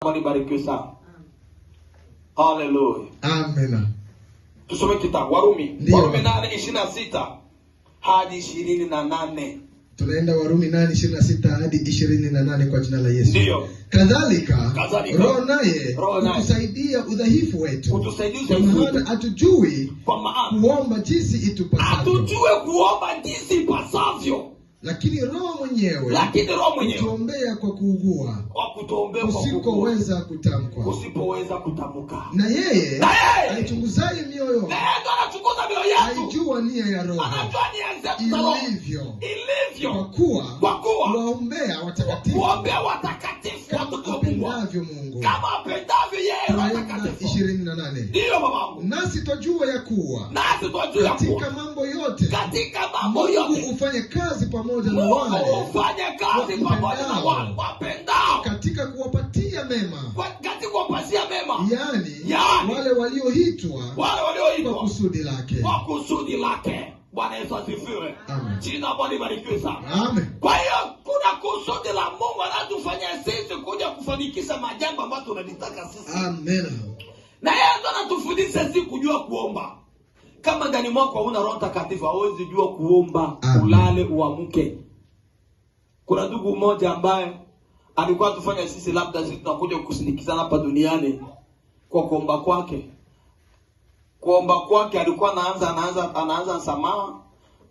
Bwana barikiwe sana. Hallelujah. Amen. Tusome kitabu Warumi 8:26 hadi 28. Tunaenda Warumi 8:26 hadi 28 kwa jina la Yesu. Ndio. Kadhalika Roho naye utusaidia udhaifu wetu. Kwa maana hatujui kuomba jinsi itupasavyo. Lakini Roho mwenyewe hutuombea kwa kuugua usipoweza kutamka. Na yeye alichunguzaye mioyo aijua nia ya Roho ilivyo, kwa kuwa waombea watakatifu kama apendavyo yeye. 28. Ndio babangu. Nasi twajua ya kuwa katika mambo yote Mungu hufanya kazi pamoja na wale wapendao katika kuwapatia mema. Yani wale walioitwa kwa kusudi lake. Bwana Yesu asifiwe. Jina Bwana libarikiwe sana. Amen. Kwa hiyo kuna kusudi la Mungu anatufanyia sisi kuja kufanikisha majambo ambayo tunalitaka sisi. Amen. Na yeye ndo anatufundisha sisi kujua kuomba. Kama ndani mwako huna Roho Mtakatifu hauwezi jua kuomba. Ulale uamke. Kuna ndugu mmoja ambaye alikuwa tufanya sisi labda sisi tunakuja kusindikizana hapa duniani kwa kuomba kwake. Kuomba kwake alikuwa anaanza msamaha.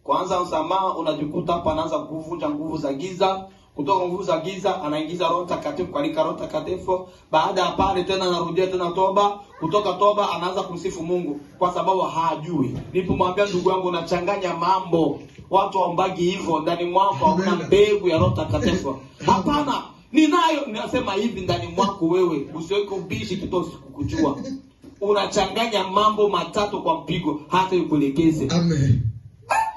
Kuanza msamaha unajikuta hapa anaanza kuvunja nguvu za giza. Kutoka nguvu za giza anaingiza Roho Mtakatifu, kualika Roho Mtakatifu. Baada ya pale tena anarudia tena toba. Kutoka toba anaanza kumsifu Mungu kwa sababu hajui. Nilipomwambia ndugu yangu unachanganya mambo. Watu waombagi hivyo, ndani mwako hauna mbegu ya Roho Mtakatifu. Hapana, ninayo. Ninasema hivi, ndani mwako wewe usiweke ubishi kitosi kukujua. Unachanganya mambo matatu kwa mpigo hata ikuelekeze. Amen.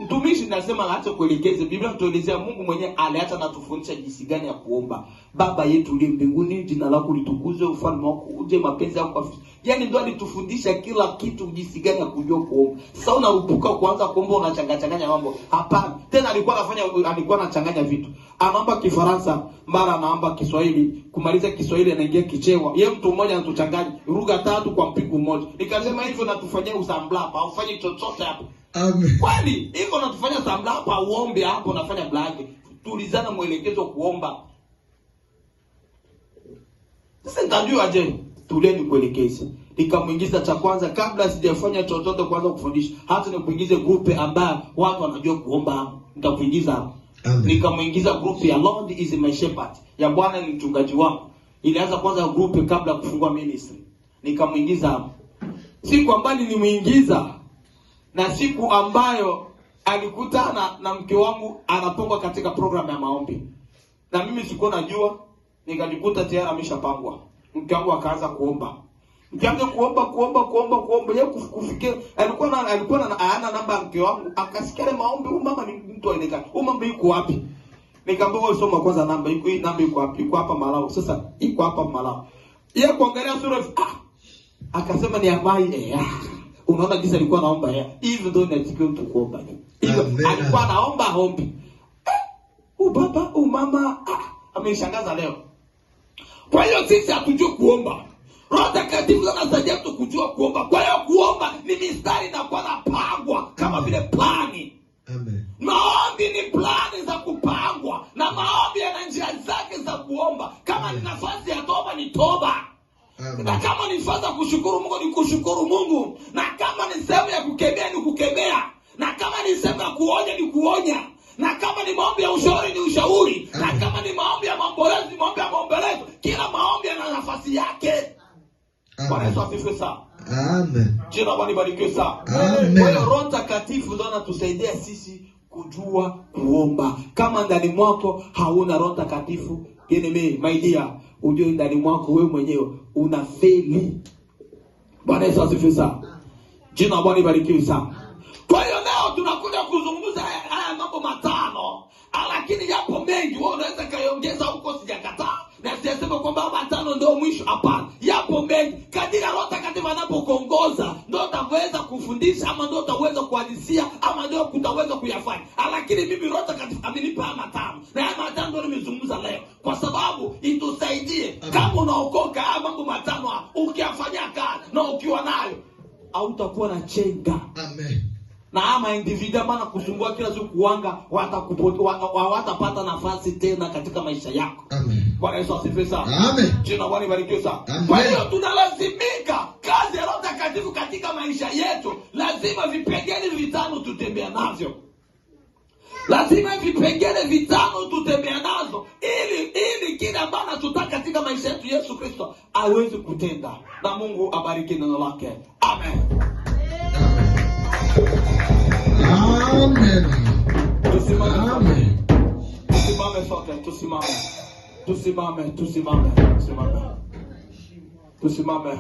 Mtumishi nasema hata kuelekeze. Biblia inatuelezea Mungu mwenyewe aliacha na tufundisha jinsi gani ya kuomba. Baba yetu uliye mbinguni, jina lako litukuzwe, ufalme wako uje, mapenzi yako afanyike. Yaani ndio alitufundisha kila kitu jinsi gani ya kujua kuomba. Sasa unarupuka kuanza kuomba unachanganya mambo. Hapana. Tena alikuwa anachanganya vitu. Anaomba Kifaransa, mara anaomba Kiswahili, kumaliza Kiswahili anaingia Kichewa. Yeye mtu mmoja anatuchanganya lugha tatu kwa mpigo mmoja. Nikasema hivyo natufanyia usambla hapa, ufanye chochote hapo. Amen. Kwani hivyo natufanya sambla hapa, uombe hapo unafanya blaki. Tulizana mwelekezo kuomba. Sasa nitajua je, tuleni kuelekeza. Nikamuingiza cha kwanza kabla sijafanya chochote kwanza kufundisha. Hata nikuingize grupe ambayo watu wanajua kuomba, nitakuingiza hapo. Nikamuingiza grupe ya Lord is my shepherd. Ya Bwana ni mchungaji wangu. Ilianza kwanza grupe kabla kufungua ministry. Nikamuingiza hapo. Siku ambayo nilimuingiza na siku ambayo alikutana na mke wangu anapangwa katika program ya maombi. Na mimi sikuwa najua, nikajikuta tayari ameshapangwa. Mke wangu akaanza kuomba. Mkianza kuomba yeye kufikia alikuwa ana namba ya mke wangu, akasikia maombi, huyu mama ni mtu aonekana. Huyu mama yuko wapi? Nikamwambia wewe soma kwanza namba, hii namba iko wapi? Iko hapa Malawi. Sasa iko hapa Malawi. Yeye kuangalia sura akasema ni amai unaona jinsi alikuwa anaomba hivi ndio inatakiwa mtu kuomba. Hivyo alikuwa anaomba ombi. Baba, mama ameshangaza leo. Kwa hiyo sisi hatujui kuomba. Roho Mtakatifu anasaidia mtu kujua kuomba. Kwa hiyo kuomba ni mistari na kwa napangwa kama vile plani. Amen. Maombi ni plani za kupangwa, na maombi yana njia zake za kuomba. Kama ni nafasi ya toba ni toba. Amen. Na kama ni nafasi ya kushukuru Mungu ni kushukuru Mungu. Na kama ni sehemu ya kukemea ni kukemea. Na kama ni sehemu ya kuonya ni kuonya. Na kama ni maombi ya ushauri ni ushauri. Amen. Na kama ni maombi ya maombolezo ni maombi ya maombolezo. Kila maombi yana nafasi yake. Bwana Yesu asifiwe sana. Amen. Jina Bwana libarikiwe sana. Amen. Kwa hiyo Roho Mtakatifu ndio anatusaidia sisi kujua kuomba. Kama ndani mwako hauna Roho Mtakatifu, my dear, ujue ndani mwako wewe mwenyewe unafeli. Bwana Yesu asifiwe sana. Jina Bwana libarikiwe sana. Kwa hiyo leo tunakuja kuzungumza haya mambo matano, lakini yapo mengi. Wewe unaweza kaongeza huko, sijakataa. Na sisema kwamba matano ndio mwisho, hapana. Yapo mengi. Kadiri Roho Mtakatifu anapokuongoza ndio utaweza kufundisha, ama ndio utaweza kuhadisia, ama ndio utaweza kuyafanya. Lakini mimi Roho Mtakatifu amenipa matano. Na haya matano ndio nimezungumza leo kwa sababu itusaidie. Kama kama unaokoka mambo matano ukiyafanyia kazi na ukiwa nayo, hautakuwa na chenga. Amen. Na ama individual bana kusumbua kila siku kuanga watapata nafasi tena katika maisha yako. Amen. Bwana Yesu asifiwe sana. Amen. Jina Bwana libarikiwe sana. Amen. Kwa hiyo tunalazimika kazi ya Roho Mtakatifu katika maisha yetu, lazima vipengele vitano tutembea navyo. Lazima vipengele vitano tutembea nazo ili kile ambacho tunataka katika maisha yetu Yesu Kristo aweze kutenda. Na Mungu abariki neno lake. Amen. Amen. Tusimame. Amen. Tusimame sote, tusimame. Tusimame. Tusimame.